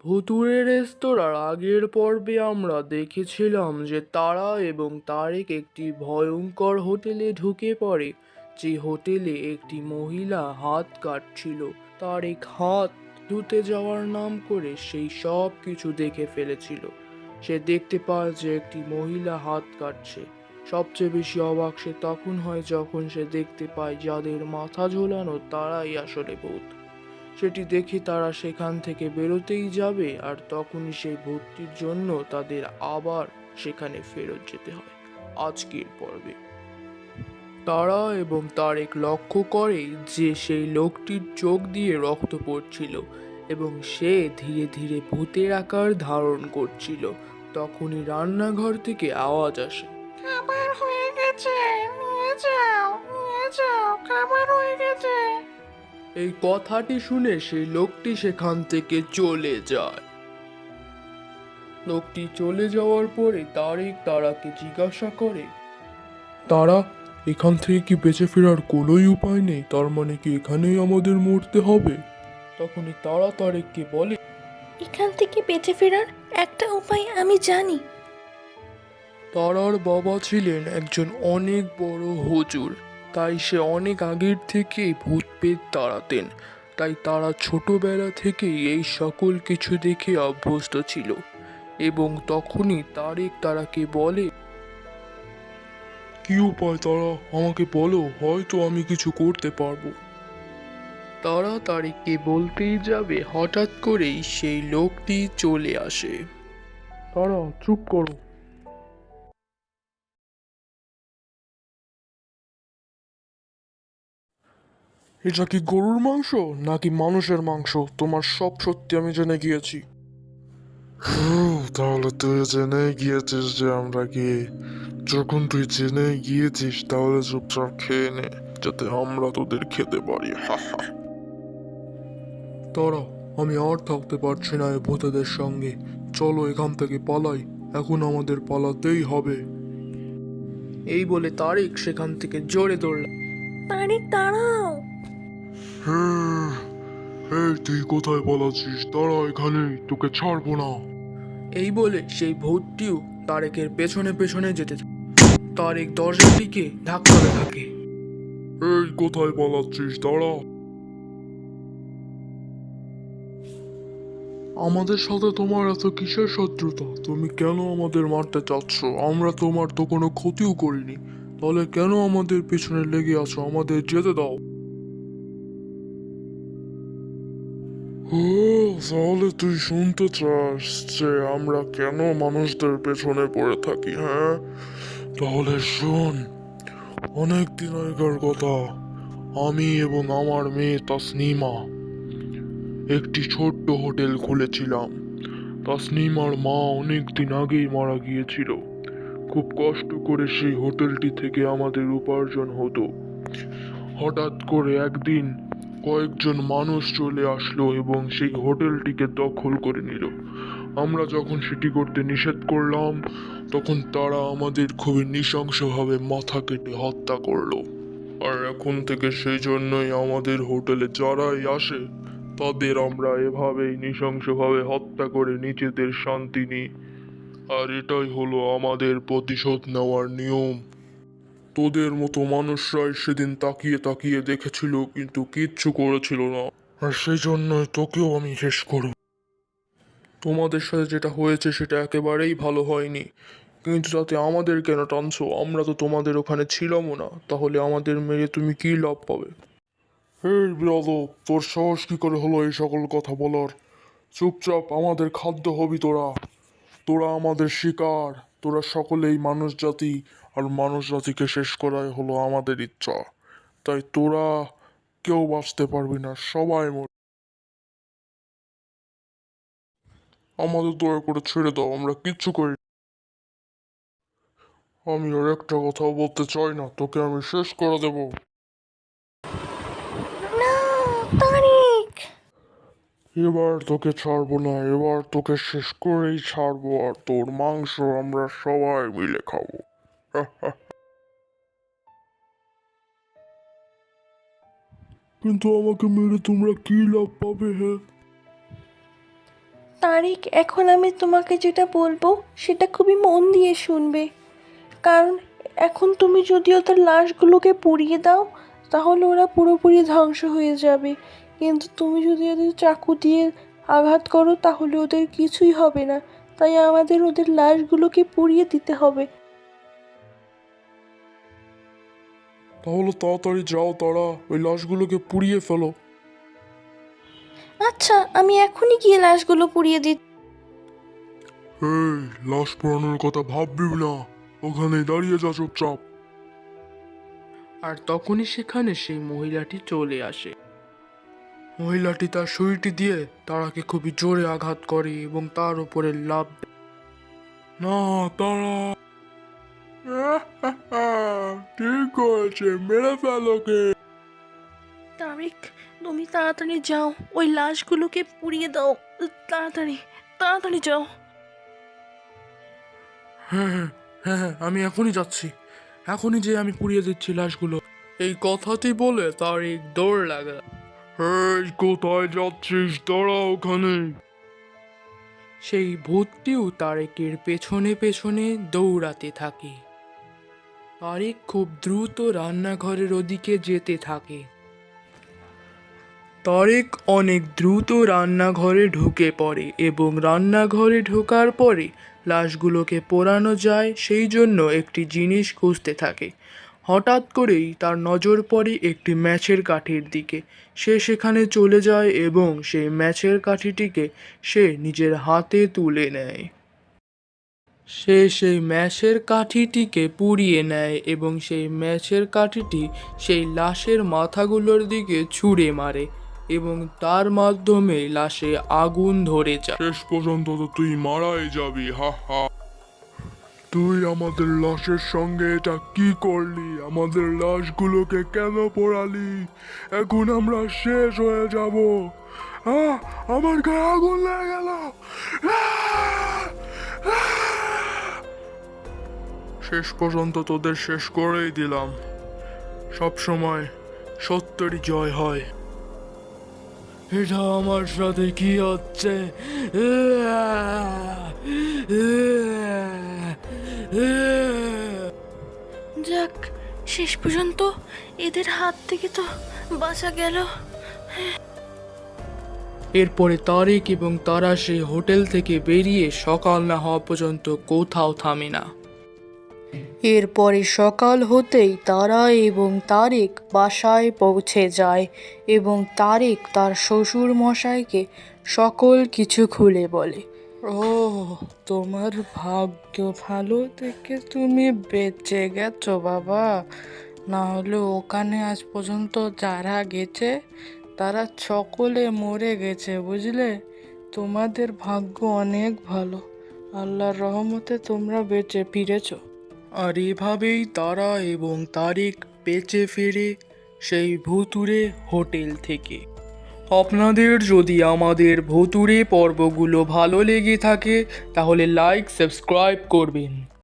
ভুতুড়ে রেস্তোরাঁর আগের পর্বে আমরা দেখেছিলাম যে তারা এবং তারেক একটি ভয়ঙ্কর হোটেলে ঢুকে পড়ে। যে হোটেলে একটি মহিলা হাত কাটছিল। তারেক হাত ধুতে যাওয়ার নাম করে সেই সব কিছু দেখে ফেলেছিল। সে দেখতে পায় যে একটি মহিলা হাত কাটছে। সবচেয়ে বেশি অবাক সে তখন হয় যখন সে দেখতে পায় যাদের মাথা ঝোলানো তারাই আসলে ভূত। সেটি দেখে তারা সেখান থেকে বেরোতেই যাবে আর তখনই সেই ভূতটির জন্য তাদের আবার সেখানে ফেরত যেতে হয়। আজকের পর্বে তারা এবং তারেক লক্ষ্য করে যে সেই লোকটির চোখ দিয়ে রক্ত পড়ছিল এবং সে ধীরে ধীরে ভূতের আকার ধারণ করছিল। তখনই রান্নাঘর থেকে আওয়াজ আসে, খাবার হয়ে গেছে, নিয়ে যাও, নিয়ে যাও, খাবার হয়ে গেছে। এই কথাটি শুনে সেই লোকটি সেখান থেকে চলে যায়। লোকটি চলে যাওয়ার পরে তারেক তারাকে জিজ্ঞাসা করে, তারা, এখান থেকে কি বেঁচে ফেরার কোনোই উপায় নেই? তার মানে কি এখানেই আমাদের মরতে হবে? তখনই তারা তারেককে বলে, এখান থেকে বেঁচে ফেরার একটা উপায় আমি জানি। তারার বাবা ছিলেন একজন অনেক বড় হুজুর। তাই সে অনেক আগের থেকেই ভূত পেত তাড়াতেন। তাই তারা ছোটবেলা থেকেই এই সকল কিছু দেখে অভ্যস্ত ছিল। এবং তখনই তারেক তারাকে বলে, কি উপায় তারা, আমাকে বলো, হয়তো আমি কিছু করতে পারবো। তারা তারেককে বলতেই যাবে, হঠাৎ করেই সেই লোকটি চলে আসে। তারা, চুপ করো। এটা কি গরুর মাংস নাকি মানুষের মাংস? তোমার সব সত্যি আমি জেনে গিয়েছি। তাহলে তুই জেনে গিয়েছিস যে আমরা কি? যখন তুই জেনে গিয়েছিস তাহলে চুপচাপ খেয়ে নে, যাতে আমরা তোদের খেতে পারি। হা হা। তারা, আমি আর থাকতে পারছি না এই ভূতেদের সঙ্গে। চলো এখান থেকে পালাই। এখন আমাদের পালাতেই হবে। এই বলে তারেক সেখান থেকে জোরে দৌড়ল। তারেক দাঁড়াও। এই তুই কোথায় পালাচ্ছিস? দাঁড়া এখানেই, তোকে ছাড়বো না। এই বলে সেই ভূতটিও তারেকের পেছনে পেছনে যেতে থাকে। তারেক দরজাটিকে ধাক্কাতে থাকে। এই কোথায় পালাচ্ছিস? দাঁড়া। আমাদের সাথে তোমার এত কিসের শত্রুতা? তুমি কেন আমাদের মারতে চাচ্ছ? আমরা তোমার তো কোনো ক্ষতিও করিনি। তাহলে কেন আমাদের পেছনে লেগে আছো? আমাদের যেতে দাও। ও, তাহলে তুই শুনতে চাস যে আমরা কেন মানুষদের পেছনে পড়ে থাকি, হ্যাঁ? তাহলে শোন, অনেক দিন আগেকার কথা। আমি এবং আমার মেয়ে তাসনিমা একটি ছোট্ট হোটেল খুলেছিলাম। তাসনিমার মা অনেক দিন আগেই মারা গিয়েছিল। খুব কষ্ট করে সেই হোটেলটি থেকে আমাদের উপার্জন হতো। হঠাৎ করে একদিন কয়েকজন মানুষ চলে আসলো এবং সেই হোটেলটিকে দখল করে নিল। আমরা যখন সেটি করতে নিষেধ করলাম, তখন তারা আমাদের খুবই নৃশংসভাবে মাথা কেটে হত্যা করলো। আর এখন থেকে সেই জন্যই আমাদের হোটেলে যারাই আসে তাদের আমরা এভাবেই নৃশংসভাবে হত্যা করে নিজেদের শান্তি নিই। আর এটাই হলো আমাদের প্রতিশোধ নেওয়ার নিয়ম। তোদের মতো মানুষরাই সেদিন তাকিয়ে তাকিয়ে দেখেছিল কিন্তু কিচ্ছু করেছিল না। আর সেই জন্যই তোকেও আমি শেষ করব। তোমাদের সাথে যেটা হয়েছে সেটা একেবারেই ভালো হয়নি, কিন্তু তাতে আমাদের কেন টানছো? আমরা তো তোমাদের ওখানে ছিলামও না। তাহলে আমাদের মেরে তুমি কি লাভ পাবে? এই বিয়াদব, তোর সাহস কি করে হলো এই সকল কথা বলার? চুপচাপ আমাদের খাদ্য হবি তোরা। তোরা আমাদের শিকার। তোরা সকলেই মানুষ জাতি, আর মানুষ জাতিকে শেষ করাই হলো আমাদের ইচ্ছা। তাই তোরা কেউ বাঁচতে পারবি না, সবাই আমাদের দয়া করে ছেড়ে দাও, আমরা কিচ্ছু করি না। আমি আর একটা কথাও বলতে চাই না, তোকে আমি শেষ করে দেব। না, তারেক। এবার তোকে ছাড়বো না, এবার তোকে শেষ করেই ছাড়বো, আর তোর মাংস আমরা সবাই মিলে খাবো। কিন্তু আমাকে মেরে তোমরা কি লাভ পাবে? হ্যাঁ, তারিক, এখন আমি তোমাকে যেটা বলবো সেটা খুবই মন দিয়ে শুনবে। কারণ এখন তুমি যদি ওদের লাশগুলোকে পুড়িয়ে দাও তাহলে ওরা পুরোপুরি ধ্বংস হয়ে যাবে, কিন্তু তুমি যদি ওদের চাকু দিয়ে আঘাত করো তাহলে ওদের কিছুই হবে না। তাই আমাদের ওদের লাশগুলোকে পুড়িয়ে দিতে হবে। তাহলে তাড়াতাড়ি যাও, তারা ওই লাশগুলোকে পুড়িয়ে ফেলো। আচ্ছা, আমি এখনই গিয়ে লাশগুলো পুড়িয়ে দিচ্ছি। এই, লাশ পোড়ানোর কথা ভাববিও না, ওখানে দাঁড়িয়ে যা চুপচাপ। আর তখনই সেখানে সেই মহিলাটি চলে আসে। মহিলাটি তার ছুরিটি দিয়ে তারাকে খুবই জোরে আঘাত করে এবং তার উপরে লাফ দেয়। না, তারা ঠিক করেছে, মেরে ফেলোকে। তারিক, তুমি তাড়াতাড়ি যাও, ওই লাশগুলোকে পুড়িয়ে দাও। তাড়াতাড়ি তাড়াতাড়ি যাও। হ্যাঁ হ্যাঁ হ্যাঁ হ্যাঁ, আমি এখনই যাচ্ছি, এখনই যে আমি পুড়িয়ে দিচ্ছি লাশগুলো। এই কথাটি বলে তারিক দৌড় লাগায়। এই, কোথায় যাচ্ছিস? দাঁড়া ওখানে। সেই ভূতটিও তারেকের পেছনে পেছনে দৌড়াতে থাকে। তারেক খুব দ্রুত রান্নাঘরের ওদিকে যেতে থাকে। তারেক অনেক দ্রুত রান্নাঘরে ঢুকে পড়ে এবং রান্নাঘরে ঢোকার পরে লাশগুলোকে পোড়ানো যায় সেই জন্য একটি জিনিস খুঁজতে থাকে। হঠাৎ করেই তার নজর পড়ে একটি ম্যাচের কাঠির দিকে। সে সেখানে চলে যায় এবং সেই ম্যাচের কাঠিটিকে সে নিজের হাতে তুলে নেয়। সে সেই ম্যাচের কাঠিটিকে পুড়িয়ে নেয় এবং সেই ম্যাচের কাঠিটি সেই লাশের মাথাগুলোর দিকে ছুঁড়ে মারে এবং তার মাধ্যমে লাশে আগুন ধরে যায়। শেষ পর্যন্ত তো তুই মারাই যাবি, হা হা। তুই আমাদের লাশের সঙ্গে এটা কি করলি? আমাদের লাশগুলোকে কেন পোড়ালি? এখন আমরা শেষ হয়ে যাব। আমার গায়ে আগুন লেগে গেল। শেষ পর্যন্ত তোদের শেষ করেই দিলাম। সব সময় সত্যেরই জয় হয়। এটা আমার সাথে কি হচ্ছে? যাক, শেষ পর্যন্ত এদের হাত থেকে তো বাঁচা গেল। এরপরে তারেক এবং তারা সেই হোটেল থেকে বেরিয়ে সকাল না হওয়া পর্যন্ত কোথাও থামে না। এরপরে সকাল হতেই তারা এবং তারেক বাসায় পৌঁছে যায় এবং তারেক তার শ্বশুর মশাইকে সকল কিছু খুলে বলে। ও, তোমার ভাগ্য ভালো থেকে তুমি বেঁচে গেছো বাবা, না হলে ওখানে আজ পর্যন্ত যারা গেছে তারা সকলে মরে গেছে, বুঝলে? তোমাদের ভাগ্য অনেক ভালো, আল্লাহর রহমতে তোমরা বেঁচে ফিরেছো। আর এভাবেই তারা এবং তারেক বেঁচে ফেরে সেই ভুতুড়ে হোটেল থেকে। আপনাদের যদি আমাদের ভুতুড়ে পর্বগুলো ভালো লেগে থাকে তাহলে লাইক সাবস্ক্রাইব করবেন।